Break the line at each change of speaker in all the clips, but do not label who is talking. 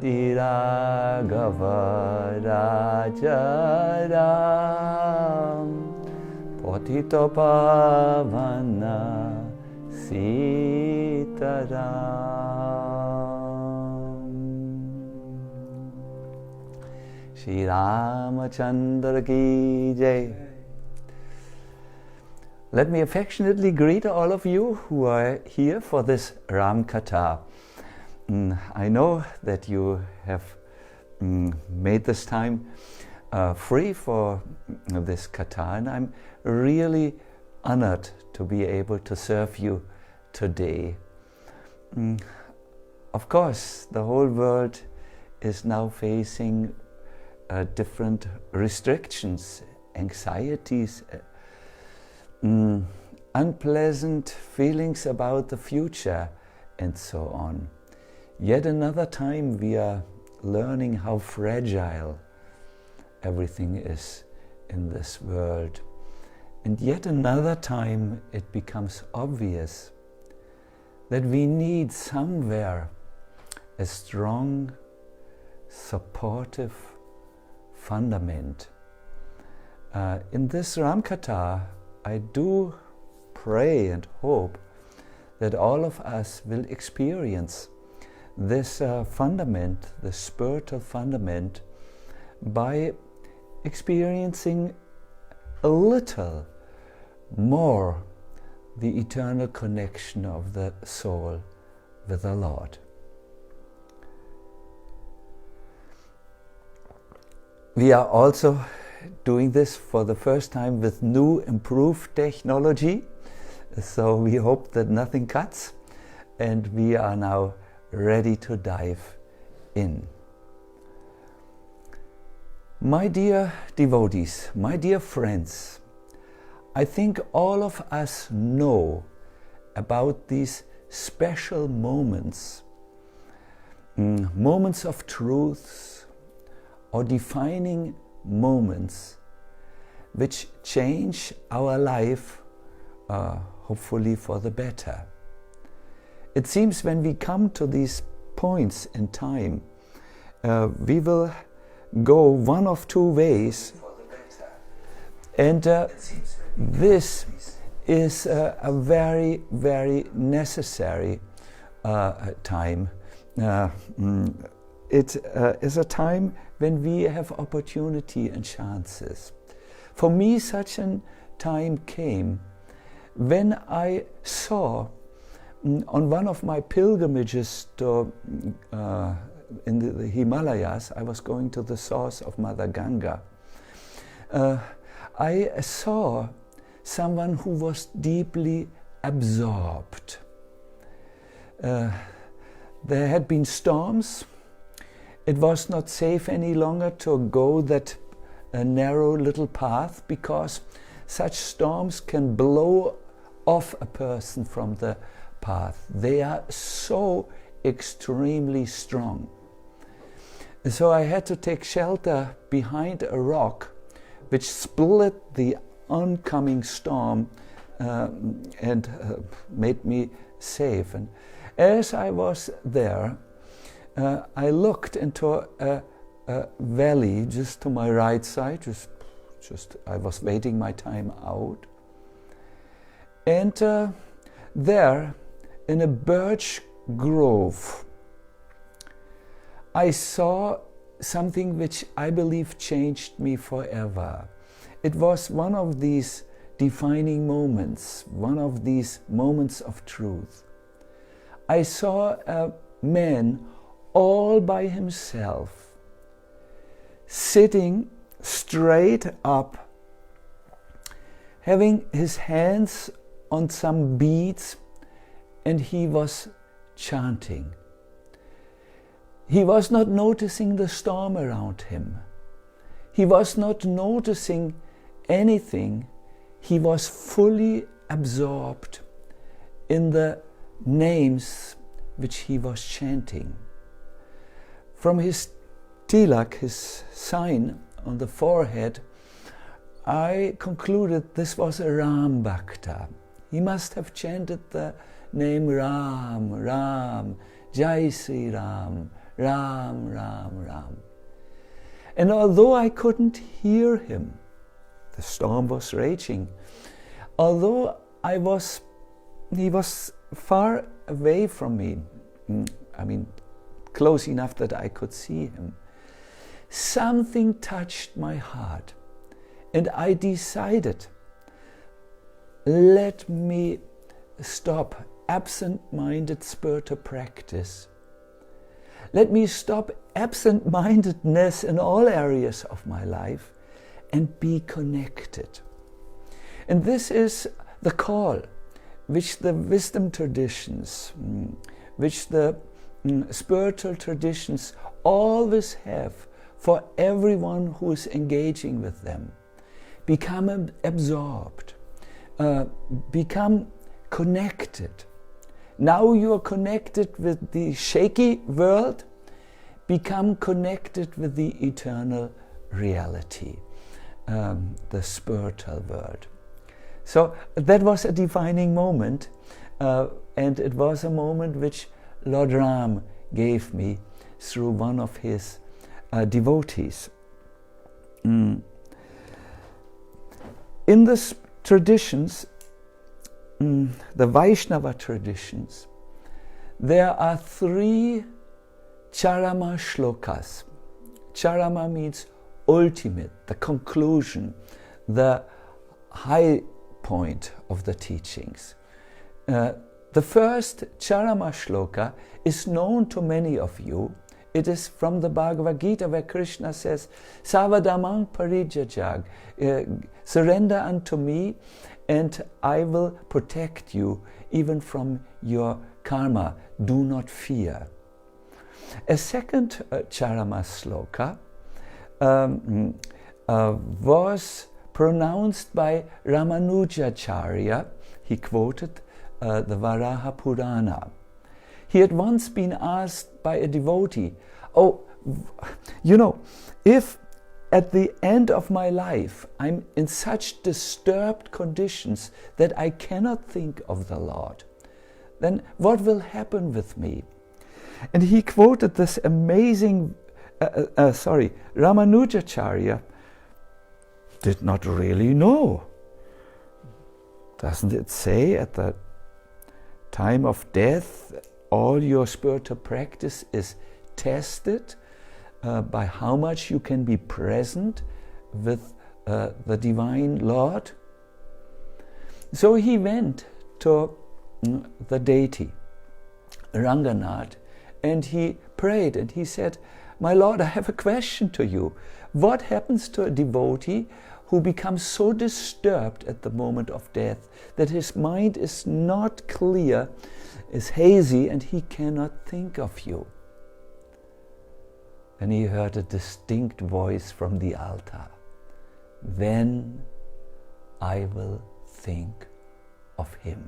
Raghava Raja Ram Patito Pavana Sitaram. Shri Ramachandra ki Jai. Let me affectionately greet all of you who are here for this Ram Katha. I know that you have made this time free for this Katha, and I'm really honored to be able to serve you today. Of course, the whole world is now facing different restrictions, anxieties, unpleasant feelings about the future, and so on. Yet another time we are learning how fragile everything is in this world. And yet another time it becomes obvious that we need somewhere a strong, supportive fundament. In this Ram Katha, I do pray and hope that all of us will experience this fundament, the spiritual fundament, by experiencing a little more the eternal connection of the soul with the Lord. We are also doing this for the first time with new improved technology, so we hope that nothing cuts, and we are now ready to dive in. My dear devotees, my dear friends, I think all of us know about these special moments, moments of truth or defining moments which change our life, hopefully for the better. It seems when we come to these points in time, we will go one of two ways, and this is a very, very necessary time. It is a time when we have opportunity and chances. For me, such a time came when I saw on one of my pilgrimages to, in the Himalayas. I was going to the source of Mother Ganga. I saw someone who was deeply absorbed. There had been storms. It was not safe any longer to go that narrow little path, because such storms can blow off a person from the path. They are so extremely strong. So I had to take shelter behind a rock which split the oncoming storm and made me safe. And as I was there, I looked into a valley just to my right side, just I was waiting my time out. And there, in a birch grove, I saw something which I believe changed me forever. It was one of these defining moments, one of these moments of truth. I saw a man all by himself, sitting straight up, having his hands on some beads, and he was chanting. He was not noticing the storm around him. He was not noticing anything. He was fully absorbed in the names which he was chanting. From his tilak, his sign on the forehead, I concluded this was a Ram Bhakta. He must have chanted the name Ram, Ram, Jai Sri Ram, Ram, Ram, Ram. And although I couldn't hear him, the storm was raging. Although he was far away from me, close enough that I could see him, something touched my heart, and I decided, let me stop absent-minded spiritual practice. Let me stop absent-mindedness in all areas of my life and be connected. And this is the call which the wisdom traditions, which the spiritual traditions always have for everyone who is engaging with them. Become absorbed, become connected. Now you are connected with the shaky world, become connected with the eternal reality, the spiritual world. So that was a defining moment, and it was a moment which Lord Ram gave me through one of his devotees. In the traditions, the Vaishnava traditions, there are 3 Charama shlokas. Charama means ultimate, the conclusion, the high point of the teachings. The first Charama shloka is known to many of you. It is from the Bhagavad Gita, where Krishna says, Savadamang parijajag, surrender unto me and I will protect you even from your karma. Do not fear. A second Charama sloka was pronounced by Ramanujacharya. He quoted the Varaha Purana. He had once been asked by a devotee, if at the end of my life I'm in such disturbed conditions that I cannot think of the Lord, then what will happen with me? And he quoted this amazing, Ramanujacharya did not really know. Doesn't it say at the time of death all your spiritual practice is tested by how much you can be present with the Divine Lord? So he went to the deity, Ranganath, and he prayed and he said, my Lord, I have a question to you. What happens to a devotee who becomes so disturbed at the moment of death that his mind is not clear, is hazy, and he cannot think of you? And he heard a distinct voice from the altar. Then I will think of him.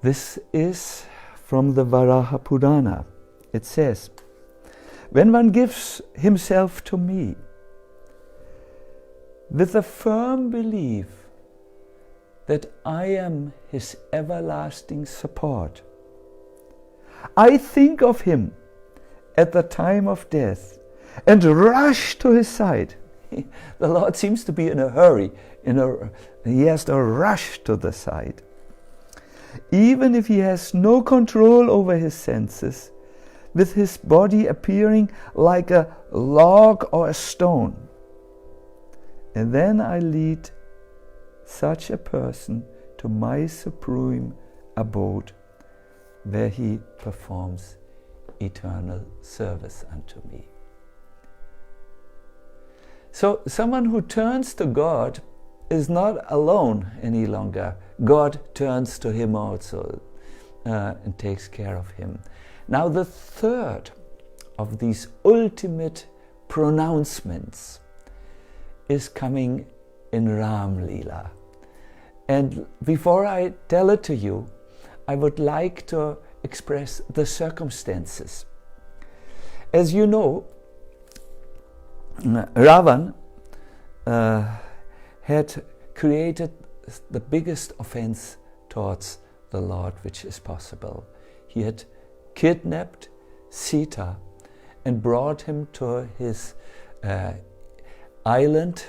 This is from the Varaha Purana. It says, when one gives himself to me with a firm belief that I am his everlasting support, I think of him at the time of death and rush to his side. The Lord seems to be in a hurry. He has to rush to the side. Even if he has no control over his senses, with his body appearing like a log or a stone. And then I lead such a person to my supreme abode, where he performs eternal service unto me. So someone who turns to God is not alone any longer. God turns to him also and takes care of him. Now the third of these ultimate pronouncements is coming in Ram Leela. And before I tell it to you, I would like to express the circumstances. As you know, Ravan had created the biggest offense towards the Lord which is possible. He had kidnapped Sita and brought him to his island,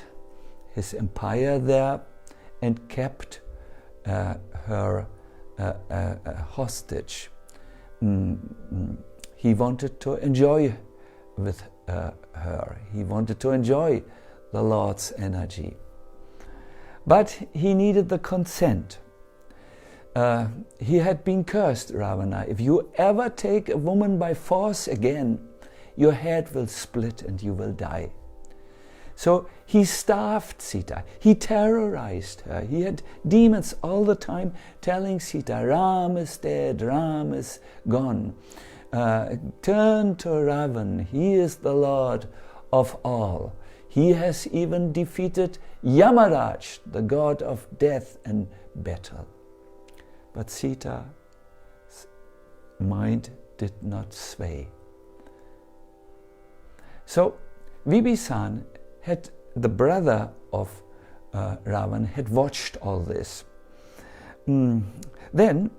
his empire there, and kept her hostage. He wanted to enjoy with her. He wanted to enjoy the Lord's energy. But he needed the consent. He had been cursed, Ravana. If you ever take a woman by force again, your head will split and you will die. So he starved Sita. He terrorized her. He had demons all the time telling Sita, Ram is dead, Ram is gone. Turn to Ravan. He is the Lord of all. He has even defeated Yamaraj, the god of death and battle. But Sita's mind did not sway. So Vibhisana, the brother of Ravan, had watched all this. Then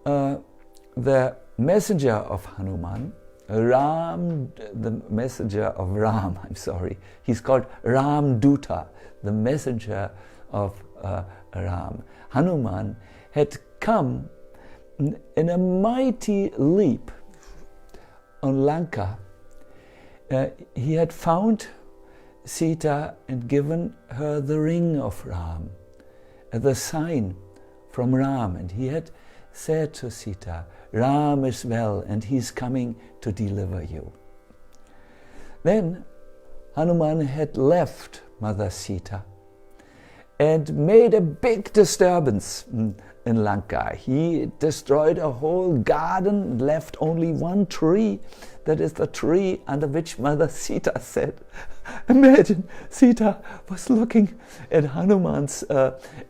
the messenger of Hanuman, Ram, the messenger of Ram, he's called Ram Duta, the messenger of Ram. Hanuman had come in a mighty leap on Lanka. He had found Sita and given her the ring of Ram, the sign from Ram, and he had said to Sita, Ram is well and he's coming to deliver you. Then Hanuman had left Mother Sita and made a big disturbance in Lanka. He destroyed a whole garden, left only one tree. That is the tree under which Mother Sita sat. Imagine, Sita was looking at Hanuman's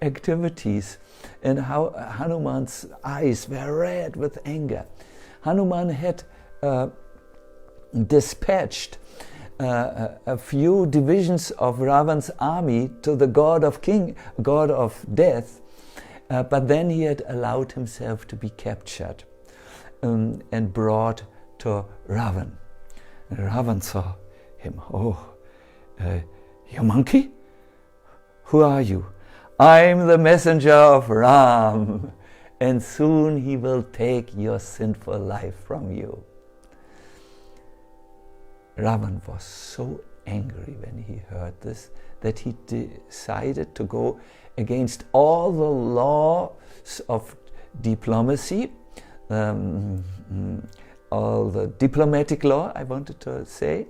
activities and how Hanuman's eyes were red with anger. Hanuman had dispatched a few divisions of Ravan's army to the god of death, but then he had allowed himself to be captured and brought to Ravan. And Ravan saw him. You monkey? Who are you? I'm the messenger of Ram, and soon he will take your sinful life from you. Ravan was so angry when he heard this that he decided to go against all the laws of diplomacy, all the diplomatic law, I wanted to say,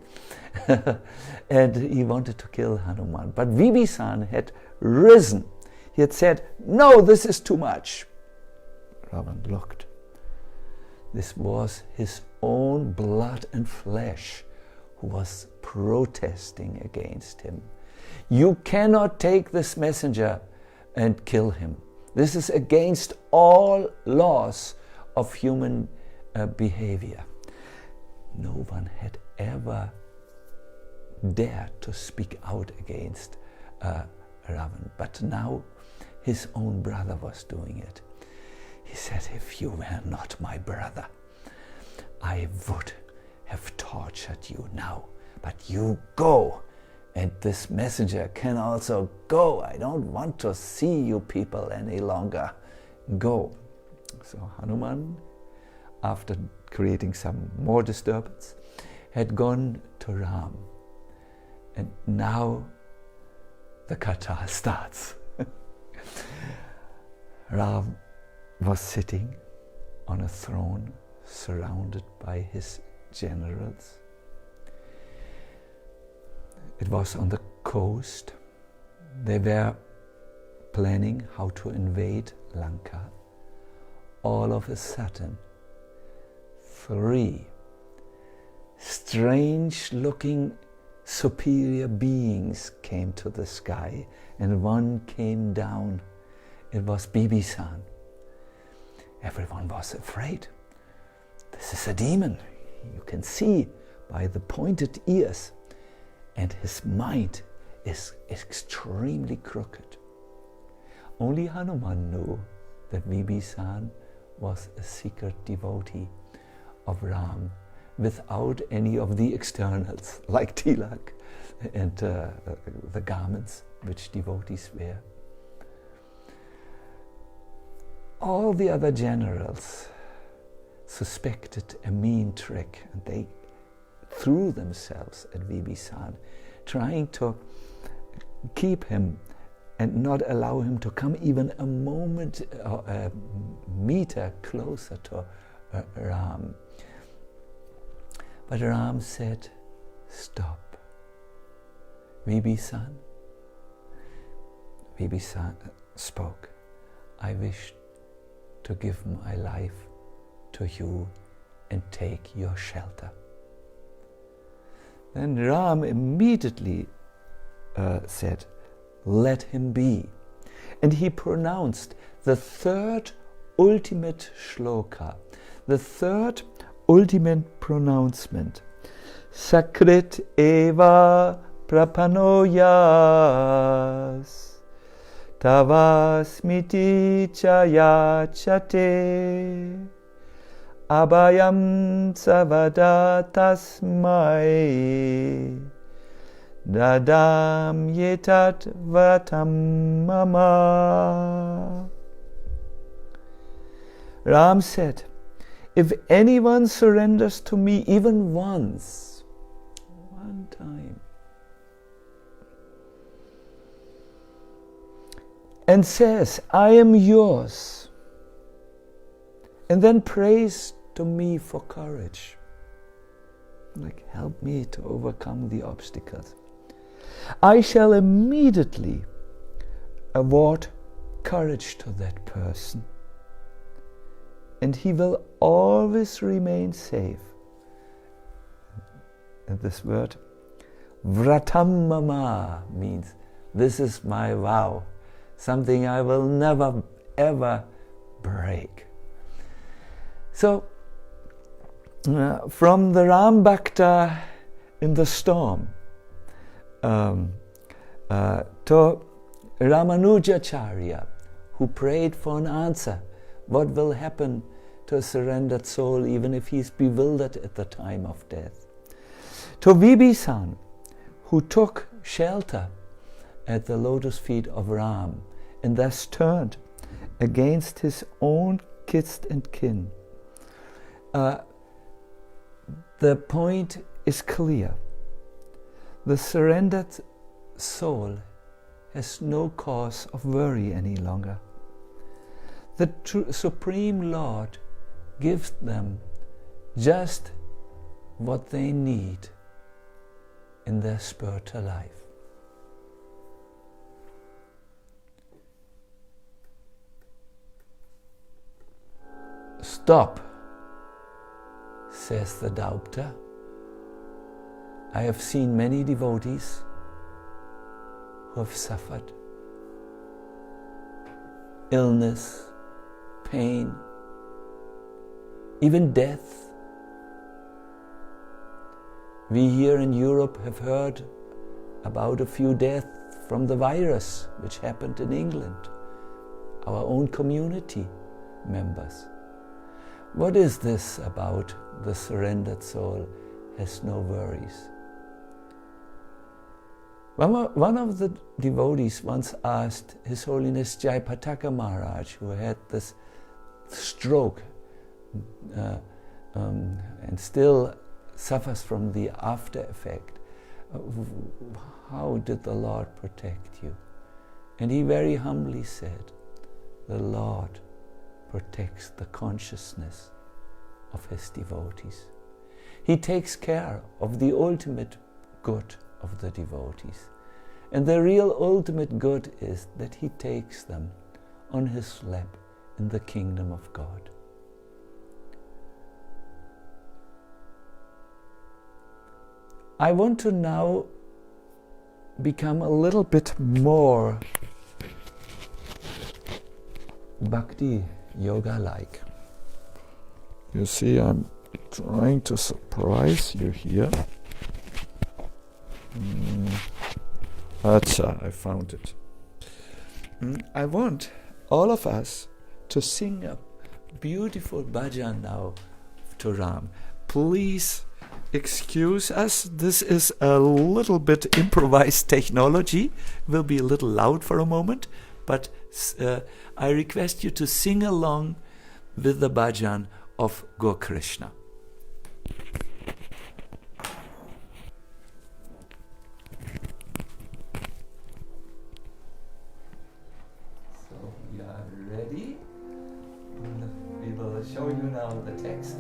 and he wanted to kill Hanuman. But Vibhisana had risen. He had said, no, this is too much. Ravan looked. This was his own blood and flesh who was protesting against him. You cannot take this messenger and kill him. This is against all laws of human behavior. No one had ever dared to speak out against Ravan, but now his own brother was doing it. He said, if you were not my brother, I would have tortured you now, but you go, and this messenger can also go. I don't want to see you people any longer. Go. So Hanuman, after creating some more disturbance, had gone to Ram. And now the katha starts. Ram was sitting on a throne surrounded by his generals. It was on the coast. They were planning how to invade Lanka. All of a sudden, 3 strange-looking superior beings came to the sky, and one came down. It was Vibhisana. Everyone was afraid. This is a demon. You can see by the pointed ears, and his mind is extremely crooked. Only Hanuman knew that Vibhisana was a secret devotee of Ram without any of the externals, like tilak and the garments which devotees wear. All the other generals suspected a mean trick, and they threw themselves at Vibhisana, trying to keep him and not allow him to come even a moment or a meter closer to Ram. But Ram said, "Stop. Vibhisana." Vibhisana spoke, "I wish to give my life to you and take your shelter." Then Ram immediately said, "Let him be." And he pronounced the third ultimate shloka, the third ultimate pronouncement. Sakrit eva prapanoyas tavasmiti chayachate abhayam savada tasmai dadam yetat vatam mama. Ram said, "If anyone surrenders to me even once, one time, and says, 'I am yours,' and then prays to me for courage, like help me to overcome the obstacles, I shall immediately award courage to that person, and he will always remain safe." And this word, vratam mama, means this is my vow, something I will never ever break. So, from the Ram Bhakta in the storm to Ramanujacharya, who prayed for an answer, what will happen to a surrendered soul even if he's bewildered at the time of death, to Vibhisana, who took shelter at the lotus feet of Ram and thus turned against his own kith and kin. The point is clear. The surrendered soul has no cause of worry any longer. The Supreme Lord gives them just what they need in their spiritual life. "Stop," says the doubter. "I have seen many devotees who have suffered illness, pain, even death. We here in Europe have heard about a few deaths from the virus which happened in England, our own community members. What is this about the surrendered soul has no worries?" One of the devotees once asked His Holiness Jayapataka Maharaj, who had this stroke and still suffers from the after effect, "How did the Lord protect you?" And he very humbly said, "The Lord protects the consciousness of His devotees. He takes care of the ultimate good of the devotees. And the real ultimate good is that He takes them on His lap in the kingdom of God." I want to now become a little bit more bhakti yoga-like. You see, I'm trying to surprise you here. Acha, I found it. I want all of us to sing a beautiful bhajan now to Ram. Please excuse us. This is a little bit improvised technology. Will be a little loud for a moment, but I request you to sing along with the bhajan of Gaur Krishna. So we are ready. We will show you now the text.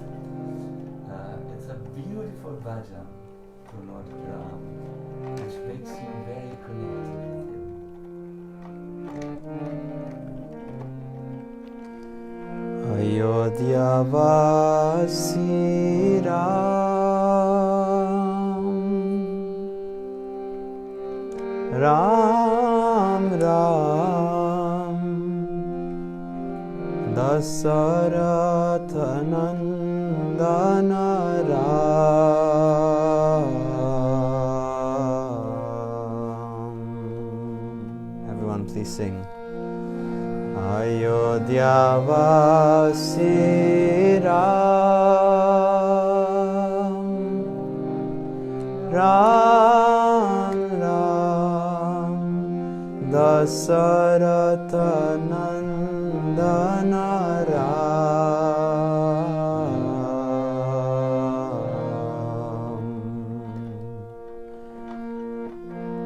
It's a beautiful bhajan to Lord Ram, which makes you very connected with him.
Ayodhya Vasi Ram, Ram Ram, Dasaratha Nandana Ram. Everyone please sing. Ayodhya Vasi Ram, Ram Ram, Dasaratha Nandana Ram.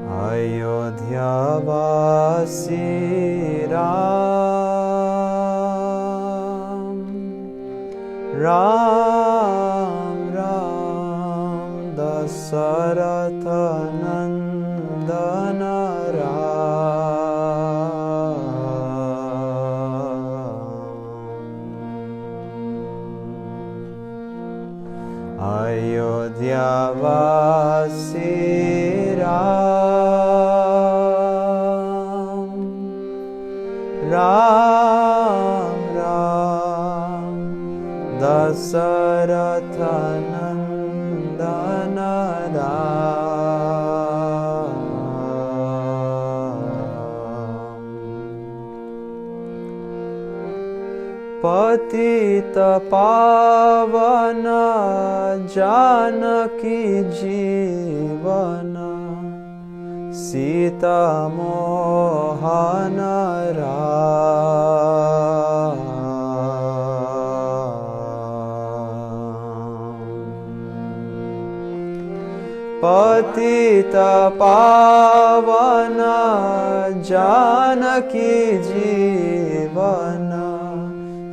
Ayodhya Vasi Ram, Ram Ram, Dasaratha Nandana Ram. Ayodhya Vasi Ram, Ram Ram, Dasaratha Nandana Ram. Patita Pavana Janaki Jivana, Sita Mohana Ram. Patita Pavana Janaki Jivana,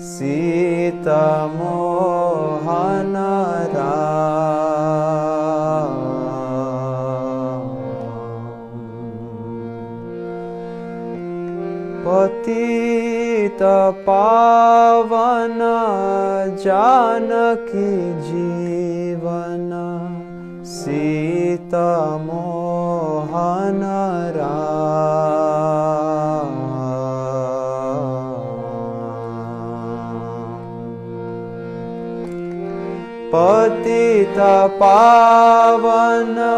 Sita Mohana Ram. Patita Pavana Janaki Jivana, Sita Mohana Ram. Patita Pavana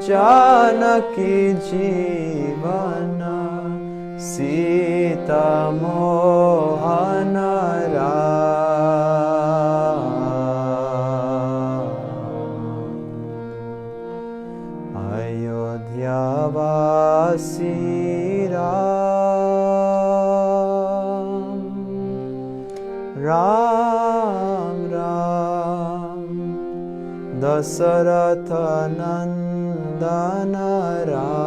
Janaki Jivana, Sita Mohana Ram. Ayodhya Vasi Ram, Ram Ram, Dasaratha Nandana Ram.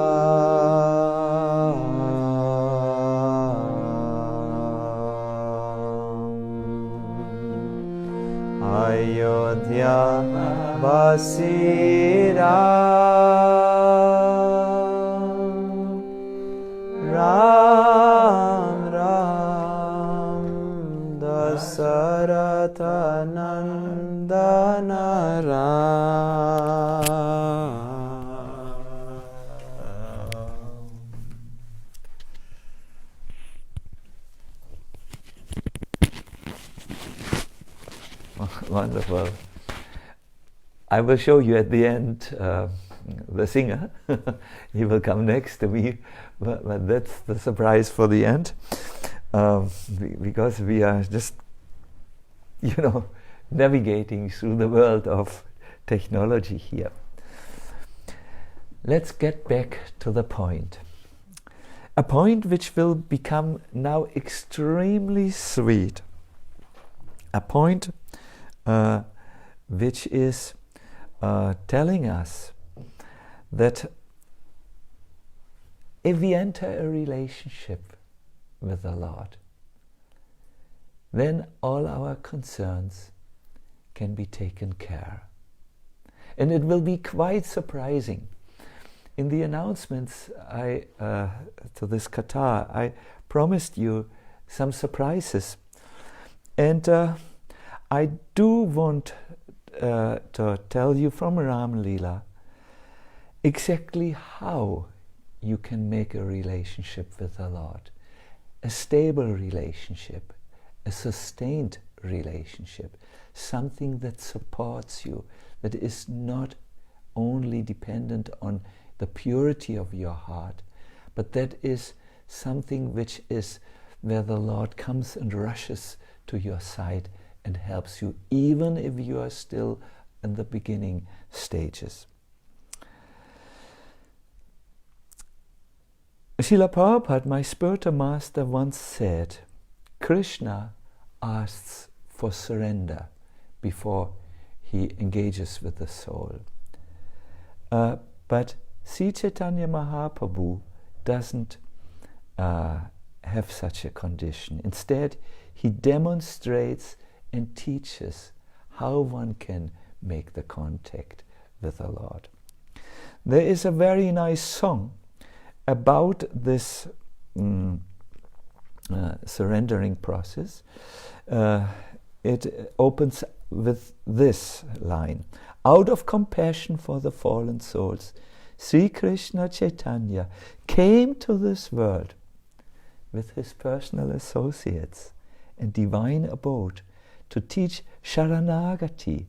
Ayodhya Vasi Ram, Ram Ram, Dasaratha Nandana Ram.
Wonderful. I will show you at the end the singer. He will come next to me, but that's the surprise for the end, because we are just, navigating through the world of technology here. Let's get back to the point. A point which will become now extremely sweet. A point which is telling us that if we enter a relationship with the Lord, then all our concerns can be taken care. And it will be quite surprising. In the announcements to this Qatar, I promised you some surprises. And I do want to tell you from Ram Leela exactly how you can make a relationship with the Lord. A stable relationship, a sustained relationship, something that supports you, that is not only dependent on the purity of your heart, but that is something which is where the Lord comes and rushes to your side and helps you, even if you are still in the beginning stages. Srila Prabhupada, my spiritual master, once said, Krishna asks for surrender before he engages with the soul. But Sri Chaitanya Mahaprabhu doesn't have such a condition. Instead, he demonstrates and teaches how one can make the contact with the Lord. There is a very nice song about this surrendering process. It opens with this line: out of compassion for the fallen souls, Sri Krishna Chaitanya came to this world with his personal associates and divine abode to teach Sharanagati,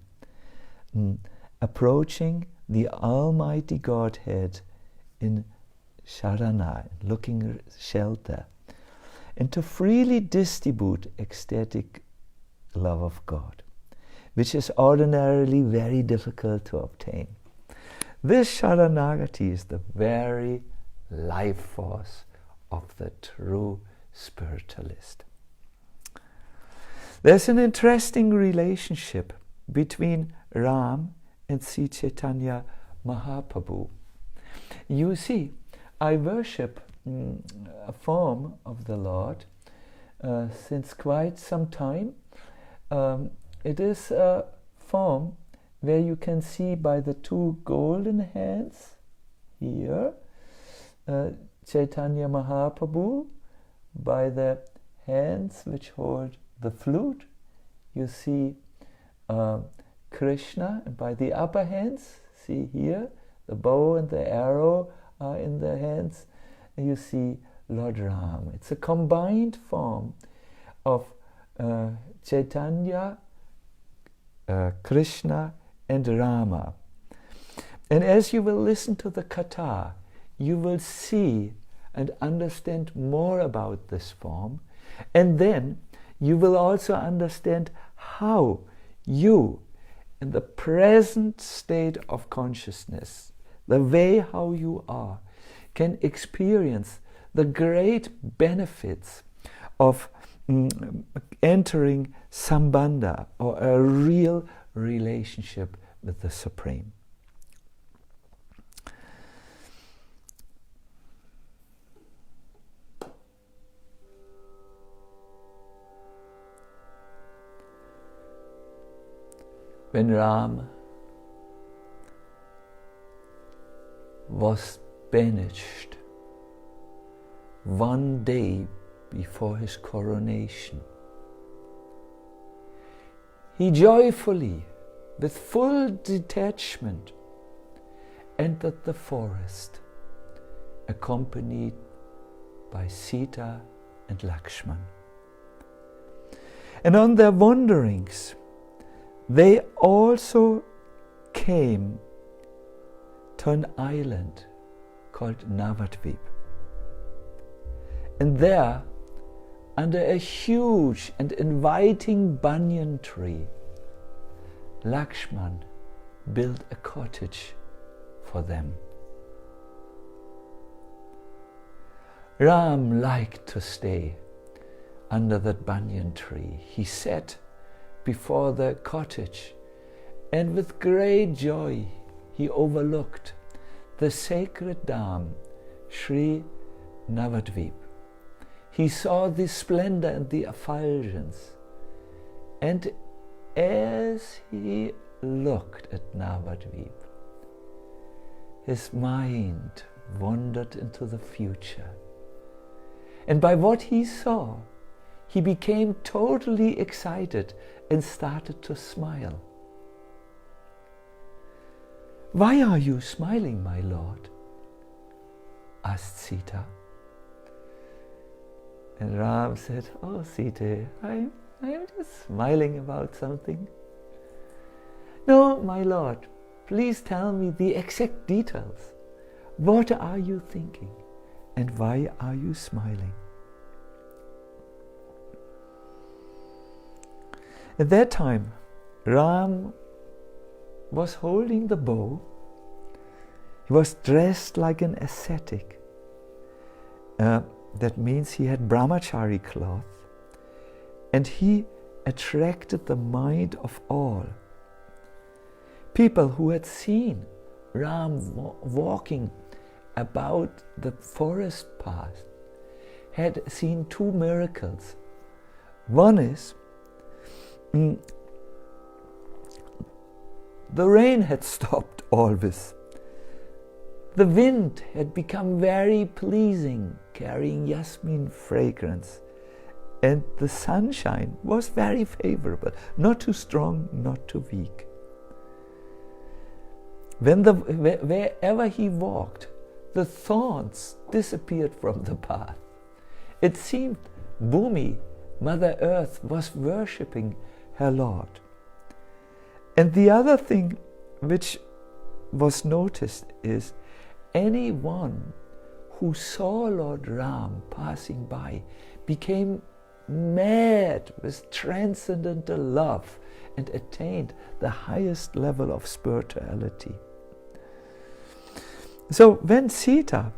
approaching the Almighty Godhead in Sharana, looking shelter, and to freely distribute ecstatic love of God, which is ordinarily very difficult to obtain. This Sharanagati is the very life force of the true spiritualist. There's an interesting relationship between Ram and Sri Chaitanya Mahaprabhu. You see, I worship a form of the Lord since quite some time. It is a form where you can see by the two golden hands here, Chaitanya Mahaprabhu, by the hands which hold the flute, you see Krishna, and by the upper hands, see here, the bow and the arrow are in the hands, and you see Lord Ram. It's a combined form of Chaitanya, Krishna and Rama. And as you will listen to the Katha, you will see and understand more about this form, and then you will also understand how you, in the present state of consciousness, the way how you are, can experience the great benefits of entering sambandha, or a real relationship with the Supreme. When Ram was banished one day before his coronation, he joyfully, with full detachment, entered the forest, accompanied by Sita and Lakshman. And on their wanderings, they also came to an island called Navadvip. And there, under a huge and inviting banyan tree, Lakshman built a cottage for them. Ram liked to stay under that banyan tree. He sat before the cottage, and with great joy he overlooked the sacred Dham, Sri Navadvip. He saw the splendor and the effulgence, and as he looked at Navadvip, his mind wandered into the future. And by what he saw, he became totally excited and started to smile. "Why are you smiling, my lord?" asked Sita. And Ram said, "Oh, Sita, I'm just smiling about something." "No, my lord, please tell me the exact details. What are you thinking? And why are you smiling?" At that time, Ram was holding the bow. He was dressed like an ascetic. That means he had brahmachari cloth, and he attracted the mind of all. People who had seen Ram walking about the forest path had seen two miracles. One is the rain had stopped always. The wind had become very pleasing, carrying jasmine fragrance, and the sunshine was very favorable, not too strong, not too weak. Wherever he walked, the thorns disappeared from the path. It seemed Bhumi, Mother Earth, was worshipping her Lord. And the other thing which was noticed is anyone who saw Lord Ram passing by became mad with transcendental love and attained the highest level of spirituality. So when Sita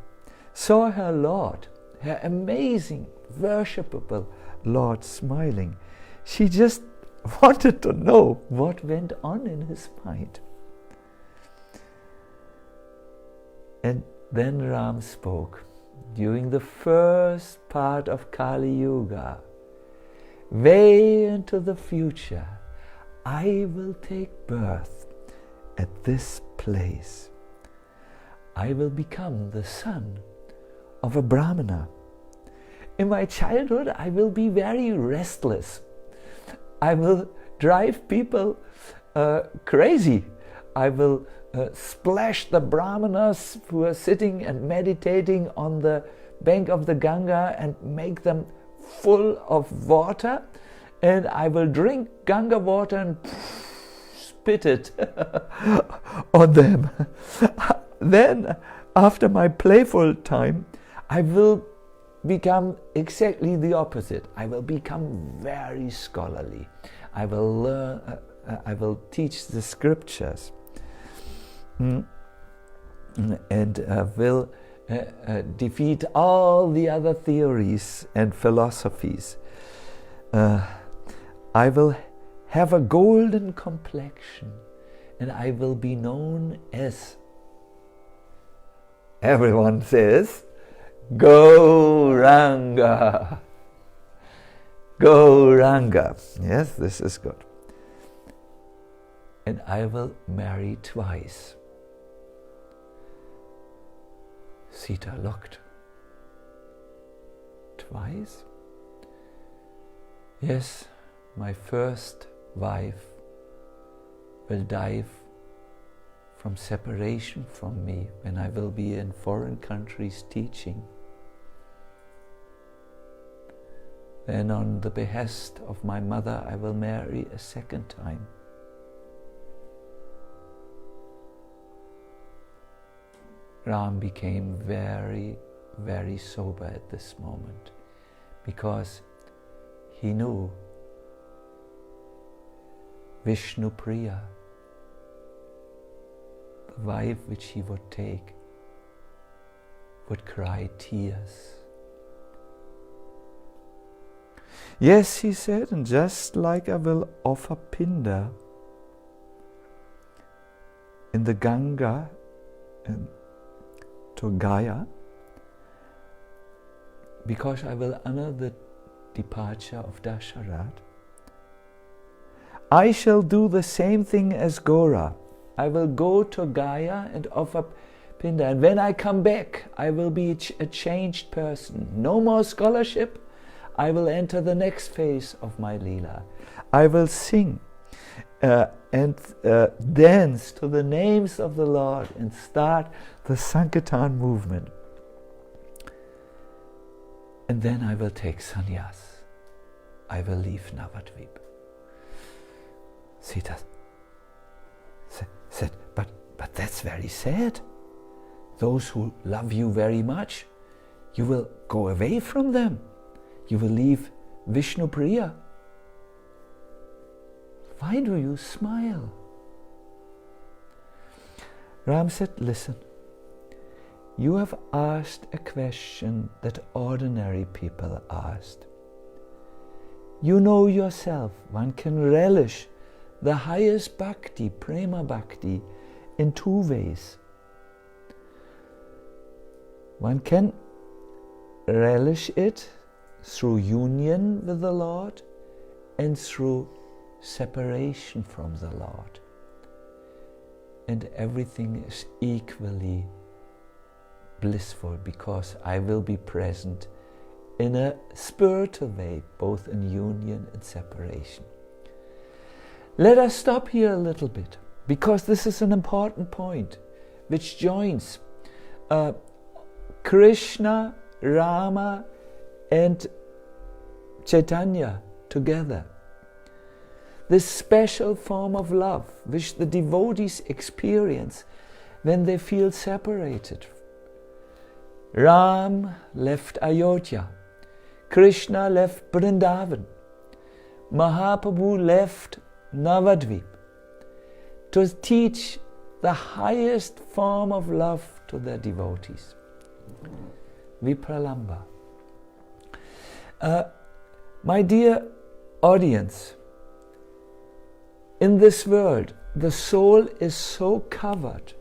saw her Lord, her amazing, worshipable Lord smiling, she just wanted to know what went on in his mind. And then Ram spoke. During the first part of Kali Yuga, way into the future, I will take birth at this place. I will become the son of a Brahmana. In my childhood, I will be very restless. I will drive people crazy. I will splash the Brahmanas who are sitting and meditating on the bank of the Ganga and make them full of water, and I will drink Ganga water and spit it on them. Then, after my playful time, I will become exactly the opposite. I will become very scholarly. I will learn. I will teach the scriptures, and will defeat all the other theories and philosophies. I will have a golden complexion, and I will be known as, everyone says, Gauranga. Gauranga. Yes, this is good. And I will marry twice. Sita looked. Twice? Yes, my first wife will die from separation from me when I will be in foreign countries teaching. Then on the behest of my mother, I will marry a second time. Ram became very, very sober at this moment, because he knew Vishnu Priya wife which he would take would cry tears. Yes, he said, and just like I will offer Pinda in the Ganga to Gaia, because I will honor the departure of Dasharat, I shall do the same thing as Gaura. I will go to Gaia and offer Pinda, and when I come back, I will be a changed person. No more scholarship. I will enter the next phase of my Leela. I will sing and dance to the names of the Lord and start the Sankirtan movement. And then I will take sannyas. I will leave Navadvip. Sita said, but that's very sad. Those who love you very much, you will go away from them. You will leave Vishnu Priya. Why do you smile? Ram said, listen, you have asked a question that ordinary people asked. You know yourself, one can relish the highest bhakti, prema bhakti, in two ways. One can relish it through union with the Lord and through separation from the Lord. And everything is equally blissful because I will be present in a spiritual way, both in union and separation. Let us stop here a little bit, because this is an important point which joins Krishna, Rama and Chaitanya together. This special form of love which the devotees experience when they feel separated. Ram left Ayodhya, Krishna left Vrindavan, Mahaprabhu left Navadvip to teach the highest form of love to their devotees. Vipralamba. My dear audience, in this world, the soul is so covered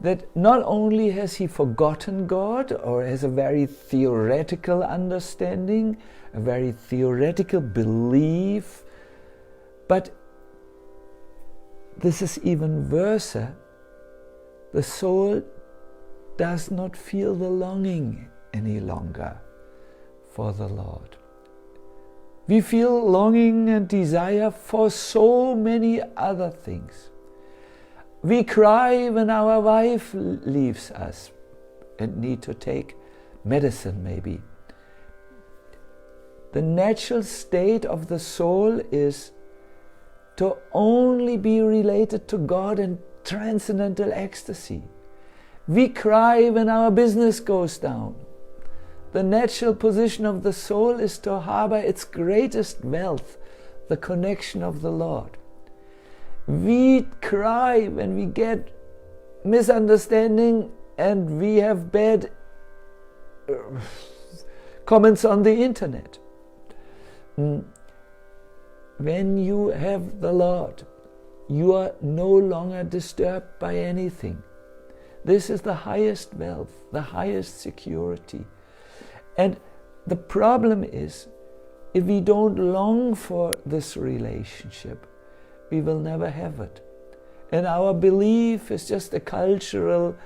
that not only has he forgotten God or has a very theoretical understanding, a very theoretical belief, but this is even worse. The soul does not feel the longing any longer for the Lord. We feel longing and desire for so many other things. We cry when our wife leaves us and need to take medicine maybe. The natural state of the soul is to only be related to God in transcendental ecstasy. We cry when our business goes down. The natural position of the soul is to harbor its greatest wealth, the connection of the Lord. We cry when we get misunderstanding and we have bad comments on the internet. When you have the Lord, you are no longer disturbed by anything. This is the highest wealth, the highest security. And the problem is, if we don't long for this relationship, we will never have it. And our belief is just a cultural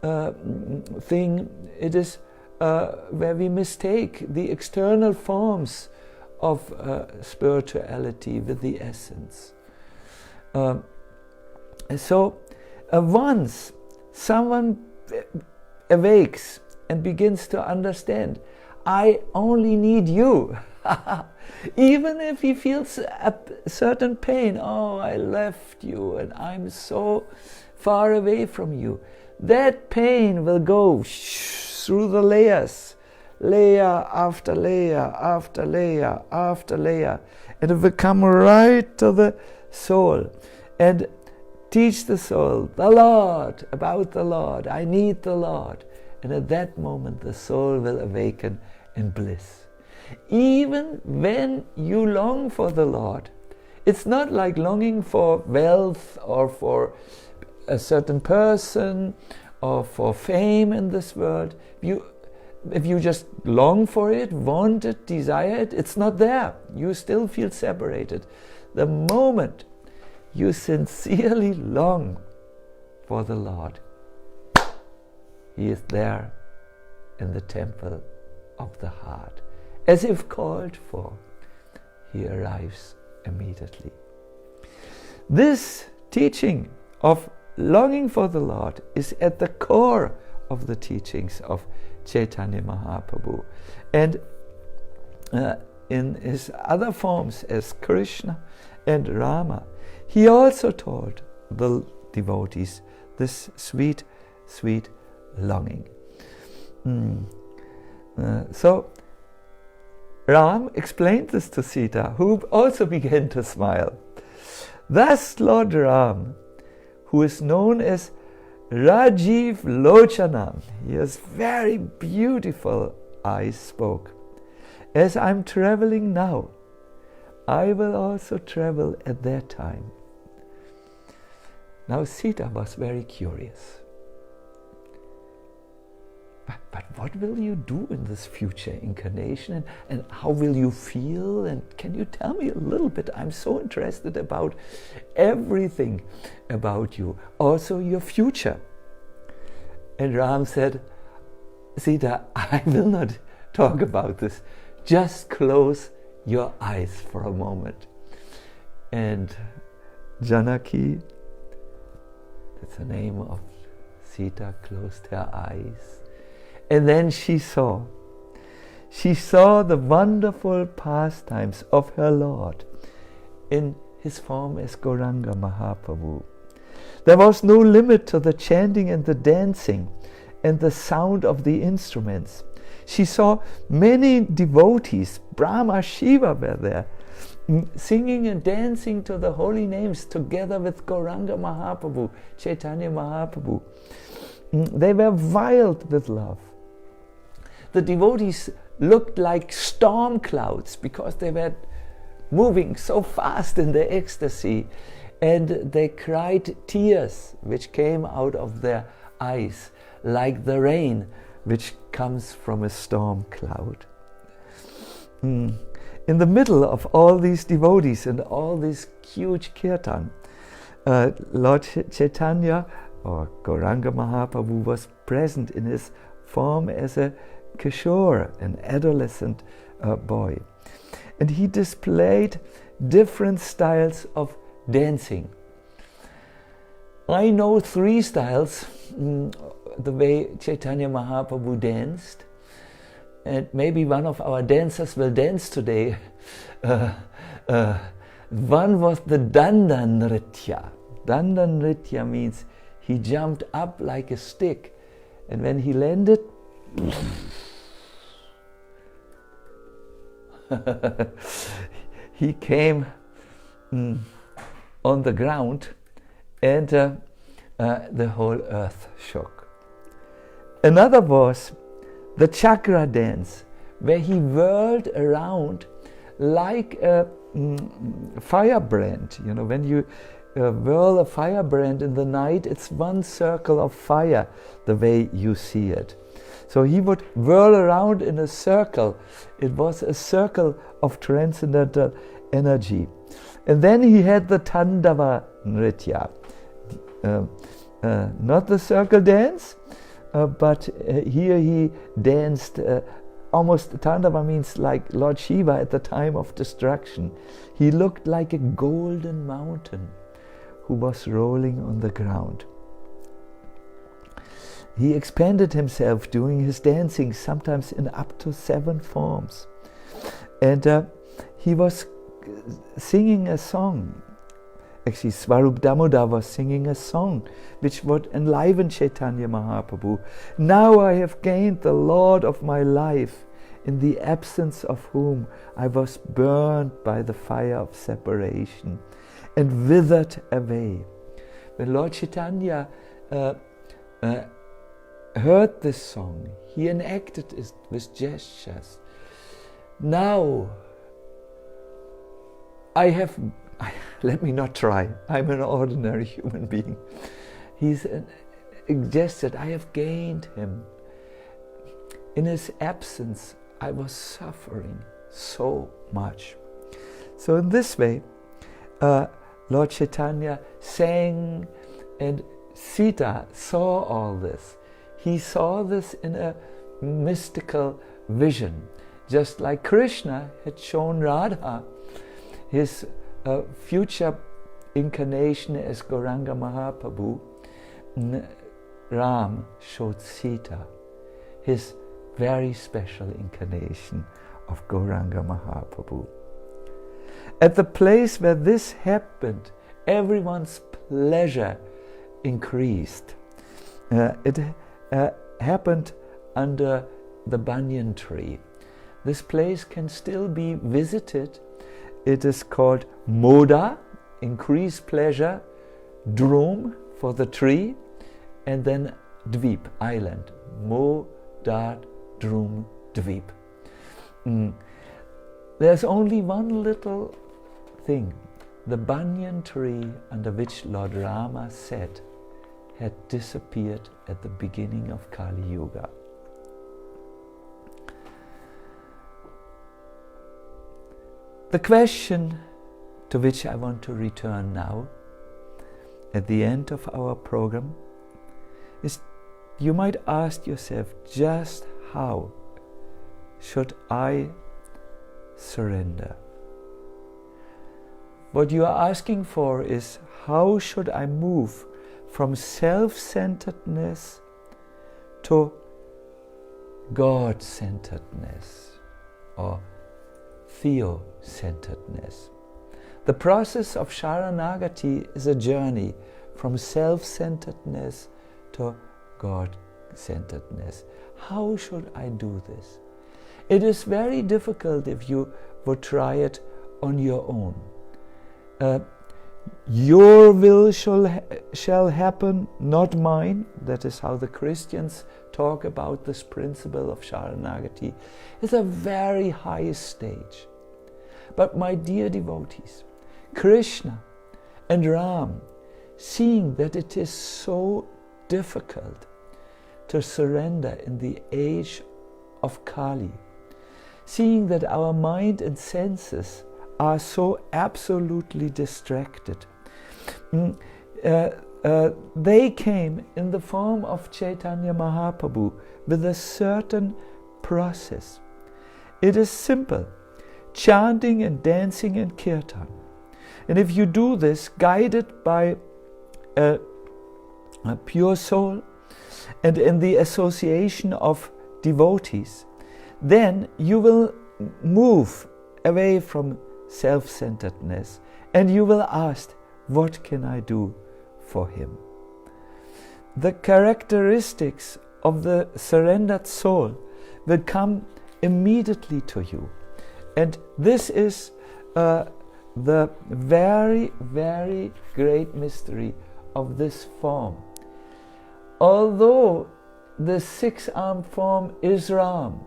thing. It is where we mistake the external forms of spirituality with the essence. Once someone awakes and begins to understand, I only need you. Even if he feels a certain pain, oh, I left you and I'm so far away from you. That pain will go through the layers, layer after layer after layer after layer, and it will come right to the soul. And teach the soul, the Lord, about the Lord, I need the Lord. And at that moment the soul will awaken in bliss. Even when you long for the Lord, it's not like longing for wealth or for a certain person or for fame in this world. If you just long for it, want it, desire it, it's not there. You still feel separated. The moment you sincerely long for the Lord, He is there in the temple of the heart. As if called for, He arrives immediately. This teaching of longing for the Lord is at the core of the teachings of Chaitanya Mahaprabhu. And in his other forms as Krishna and Rama, he also told the devotees this sweet, sweet longing. So Ram explained this to Sita, who also began to smile. Thus Lord Ram, who is known as Rajiv Lochanam, he has very beautiful eyes, spoke. As I'm traveling now, I will also travel at that time. Now Sita was very curious. But what will you do in this future incarnation, and how will you feel, and can you tell me a little bit? I'm so interested about everything about you, also your future. And Ram said, Sita, I will not talk about this. Just close your eyes for a moment. And Janaki, that's the name of Sita, closed her eyes. And then she saw the wonderful pastimes of her Lord in his form as Gauranga Mahaprabhu. There was no limit to the chanting and the dancing and the sound of the instruments. She saw many devotees, Brahma, Shiva were there, singing and dancing to the holy names together with Gauranga Mahaprabhu, Chaitanya Mahaprabhu. They were wild with love. The devotees looked like storm clouds because they were moving so fast in their ecstasy, and they cried tears which came out of their eyes like the rain which comes from a storm cloud. In the middle of all these devotees and all this huge kirtan, Lord Chaitanya or Gauranga Mahaprabhu was present in his form as a Kishore, an adolescent boy. And he displayed different styles of dancing. I know 3 styles, the way Chaitanya Mahaprabhu danced, and maybe one of our dancers will dance today. One was the Danda Nritya. Danda Nritya means he jumped up like a stick, and when he landed, he came on the ground, and the whole earth shook. Another was the chakra dance, where he whirled around like a firebrand. You know, when you whirl a firebrand in the night, it's one circle of fire, the way you see it. So he would whirl around in a circle. It was a circle of transcendental energy. And then he had the Tandava Nritya. Not the circle dance, but here he danced almost, Tandava means like Lord Shiva at the time of destruction. He looked like a golden mountain who was rolling on the ground. He expanded himself doing his dancing, sometimes in up to 7 forms. And he was singing a song. Actually, Swarup Damodar was singing a song which would enliven Chaitanya Mahaprabhu. Now I have gained the Lord of my life, in the absence of whom I was burned by the fire of separation and withered away. when Lord Chaitanya heard this song, he enacted it with gestures. Now, let me not try, I'm an ordinary human being. He's gestured, I have gained him. In his absence, I was suffering so much. So in this way, Lord Chaitanya sang, and Sita saw all this. He saw this in a mystical vision, just like Krishna had shown Radha his future incarnation as Gauranga Mahaprabhu. Ram showed Sita his very special incarnation of Gauranga Mahaprabhu. At the place where this happened, everyone's pleasure increased. It happened under the banyan tree. This place can still be visited. It is called Moda, increased pleasure, Dhrum for the tree, and then Dvip, island, Moda Dhrum Dvip. There's only one little thing. The banyan tree under which Lord Rama sat had disappeared at the beginning of Kali Yuga. The question to which I want to return now, at the end of our program, is you might ask yourself, just how should I surrender? What you are asking for is, how should I move from self-centeredness to God-centeredness or Theo-centeredness? The process of Sharanagati is a journey from self-centeredness to God-centeredness. How should I do this? It is very difficult if you would try it on your own. Your will shall happen, not mine. That is how the Christians talk about this principle of Sharanagati. It's a very high stage. But my dear devotees, Krishna and Ram, seeing that it is so difficult to surrender in the age of Kali, seeing that our mind and senses are so absolutely distracted, they came in the form of Chaitanya Mahaprabhu with a certain process. It is simple, chanting and dancing and kirtan. And if you do this guided by a pure soul and in the association of devotees, then you will move away from self-centeredness and you will ask, what can I do for him? The characteristics of the surrendered soul will come immediately to you. And this is the very, very great mystery of this form. Although the six-armed form is Ram,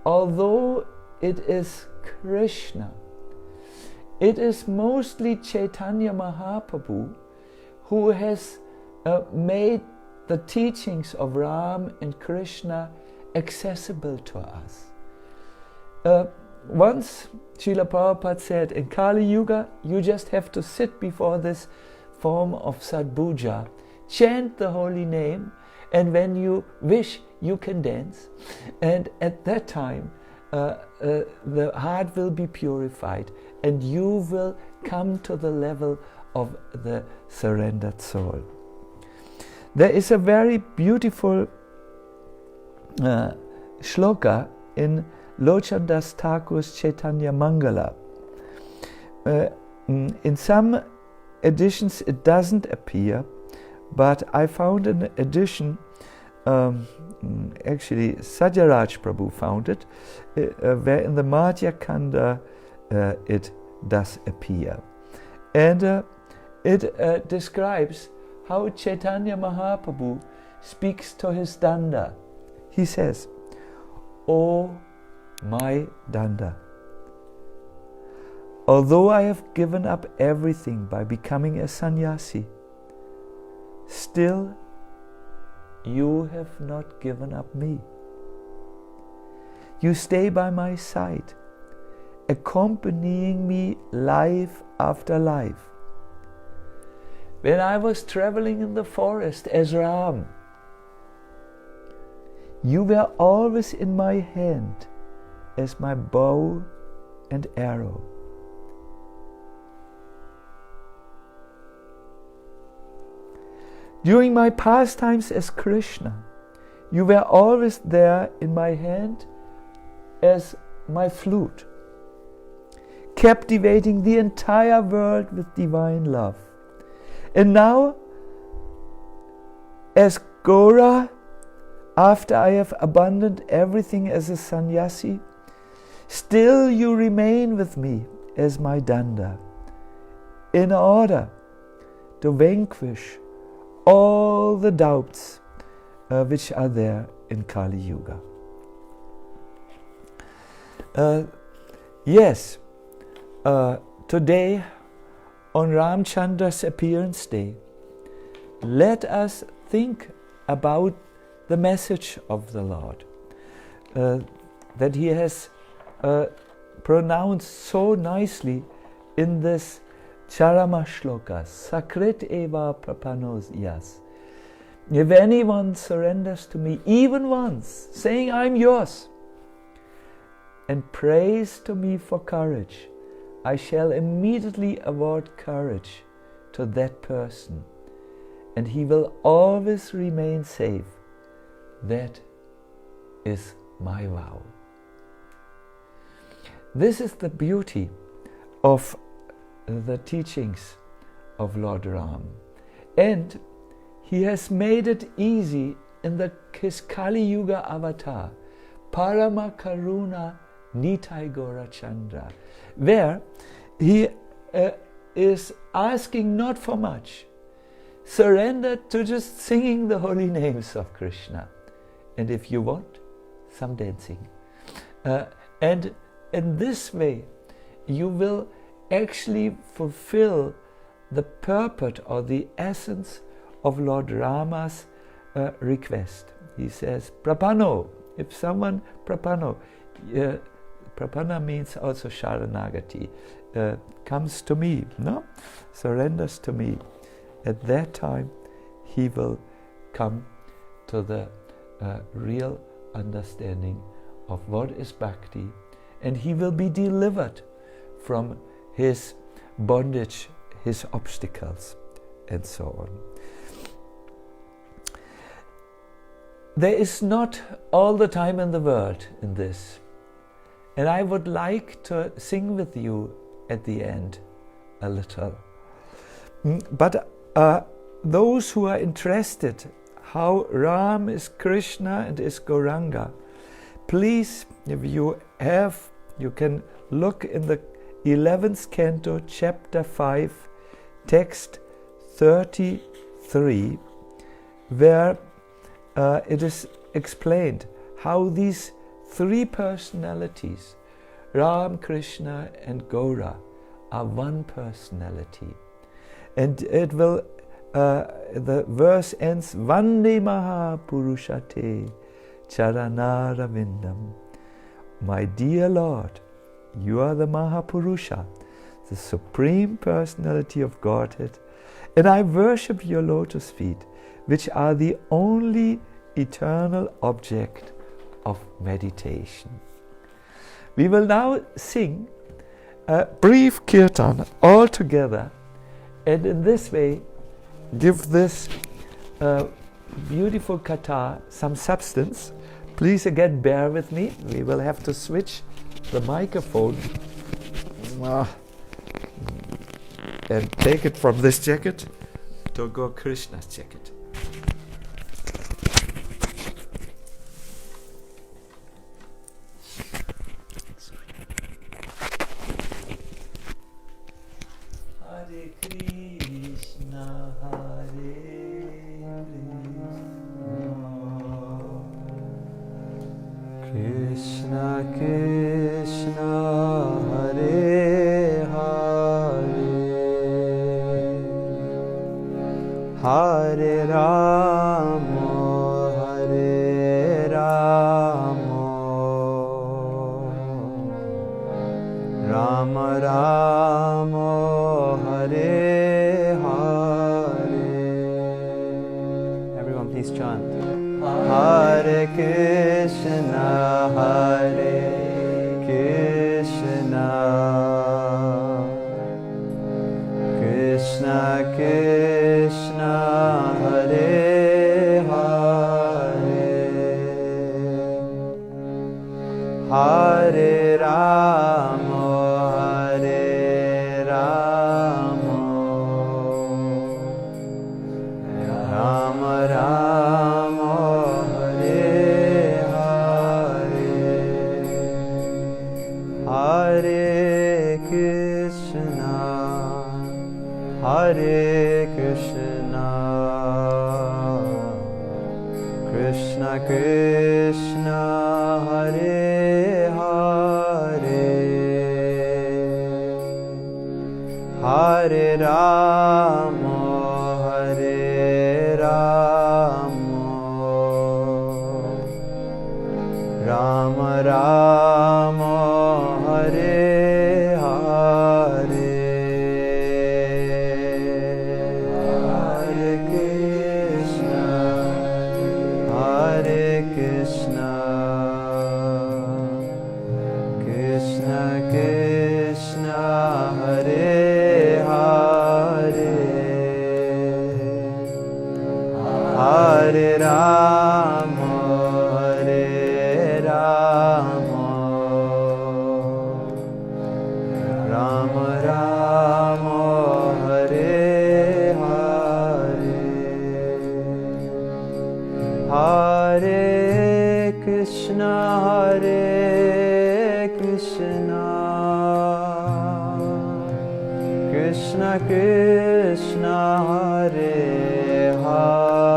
although it is Krishna, it is mostly Chaitanya Mahaprabhu who has made the teachings of Ram and Krishna accessible to us. Once Srila Prabhupada said, in Kali Yuga, you just have to sit before this form of Sadbhuja, chant the holy name, and when you wish, you can dance. And at that time, the heart will be purified, and you will come to the level of the surrendered soul. There is a very beautiful shloka in Lochandas Thakur's Chaitanya Mangala. In some editions it doesn't appear, but I found an edition, actually Sajaraj Prabhu found it, where in the Madhya Kanda it does appear. And it describes how Chaitanya Mahaprabhu speaks to his Danda. He says, "O my Danda, although I have given up everything by becoming a sannyasi, still you have not given up me. You stay by my side, accompanying me life after life. When I was traveling in the forest as Ram, you were always in my hand as my bow and arrow. During my pastimes as Krishna, you were always there in my hand as my flute, captivating the entire world with divine love. And now, as Gaura, after I have abandoned everything as a sannyasi, still you remain with me as my Danda, in order to vanquish all the doubts which are there in Kali Yuga." Yes, today on Ramchandra's appearance day, let us think about the message of the Lord that he has pronounced so nicely in this Charama Shloka, Sakrit eva prapanos yas. If anyone surrenders to me even once, saying I'm yours, and prays to me for courage, I shall immediately award courage to that person, and he will always remain safe. That is my vow. This is the beauty of the teachings of Lord Ram. And he has made it easy in his Kali Yuga avatar, Parama Karuna Nitai Gaura Chandra, where he is asking not for much, surrendered to just singing the holy names of Krishna. And if you want, some dancing. And in this way, you will actually fulfill the purport or the essence of Lord Rama's request. He says, Prapano, if someone, Prapano, Prapana means also Sharanagati, comes to me, no? Surrenders to me. At that time, he will come to the real understanding of what is bhakti, and he will be delivered from his bondage, his obstacles, and so on. There is not all the time in the world in this, and I would like to sing with you at the end a little. But those who are interested how Ram is Krishna and is Gauranga, please, if you have, you can look in the 11th canto, chapter 5, text 33, where it is explained how these three personalities, Ram, Krishna and Gaura, are one personality. And it will, the verse ends, Vande Mahapurushate Charanaravindam. My dear Lord, you are the Mahapurusha, the Supreme Personality of Godhead, and I worship your lotus feet, which are the only eternal object of meditation. We will now sing a brief kirtan all together, and in this way give this beautiful katha some substance. Please again bear with me. We will have to switch the microphone and take it from this jacket to Gaur Krishna's jacket. Hare Krishna, Hare
Krishna Hare Hare Hare Rama Hare Rama Rama Rama Hare Hare. Everyone please chant. Hare Krishna Hare Krishna Krishna Krishna Hare Hare Hare Rama Hare Rama Rama Rama Hare Hare Hare Krishna Hare Krishna Krishna Krishna Hare Hare Hare Rama Hare Rama Rama Rama Hare Hare Hare Krishna Hare Krishna Krishna Krishna Hare Hare Hare Rama Hare Rama Rama Rama Hare Hare Hare Krishna Hare Krishna Krishna Krishna Hare Hare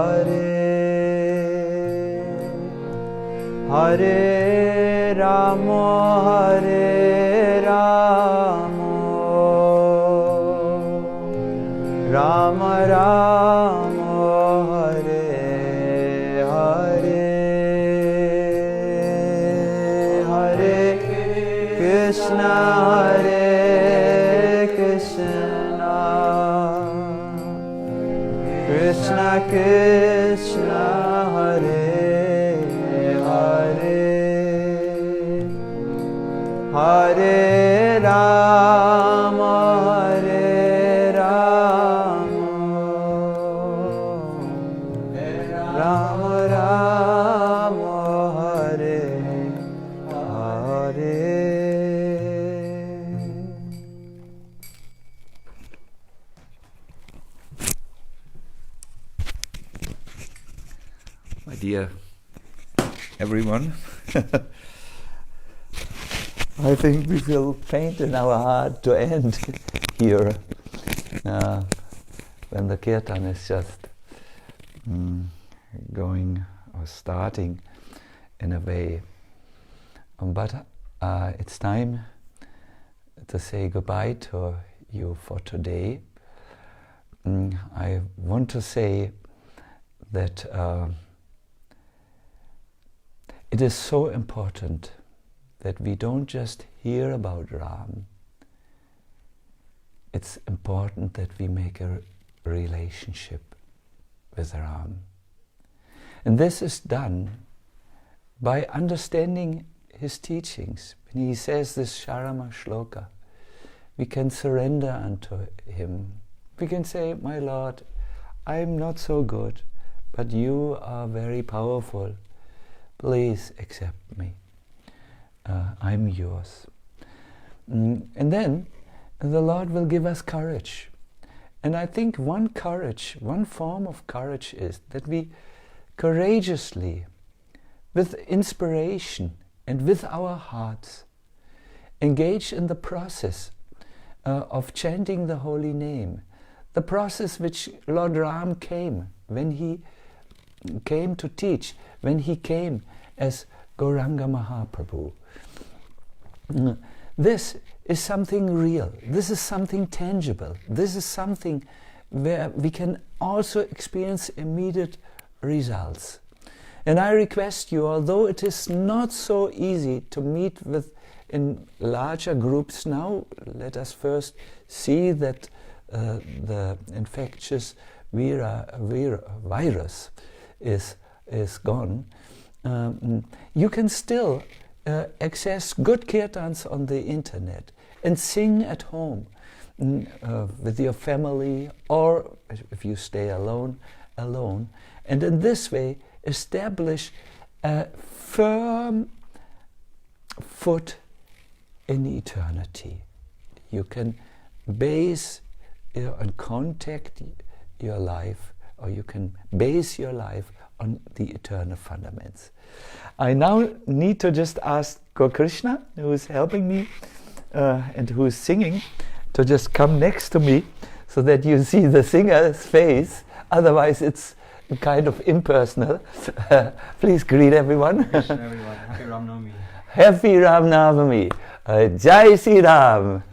Hare Rama Hare Rama Rama Rama Hare Hare Hare Krishna Hare Krishna Krishna Krishna Hare Hare Hare Rama Hare Rama Rama Rama Hare Hare.
My dear everyone, I think we feel faint in our heart to end here when the kirtan is just going or starting in a way. But it's time to say goodbye to you for today. I want to say that it is so important that we don't just hear about Ram. It's important that we make a relationship with Ram. And this is done by understanding his teachings. When he says this Sharama Shloka, we can surrender unto him. We can say, my Lord, I'm not so good, but you are very powerful. Please accept me. I'm yours. And then the Lord will give us courage. And I think one form of courage is that we courageously, with inspiration and with our hearts, engage in the process of chanting the holy name. The process which Lord Ram came when he came to teach, when he came as Gauranga Mahaprabhu. This is something real. This is something tangible. This is something where we can also experience immediate results. And I request you, although it is not so easy to meet with in larger groups now, let us first see that the infectious virus is gone. You can still access good kirtans on the internet and sing at home with your family, or if you stay alone. And in this way, establish a firm foot in eternity. You can base and contact your life, or you can base your life on the eternal fundaments. I now need to just ask Gaur Krishna, who is helping me and who is singing, to just come next to me so that you see the singer's face. Otherwise it's kind of impersonal. Please greet everyone.
Krishna, everyone. Happy Ram Navami.
Happy Ram Navami. Jai Sri Ram.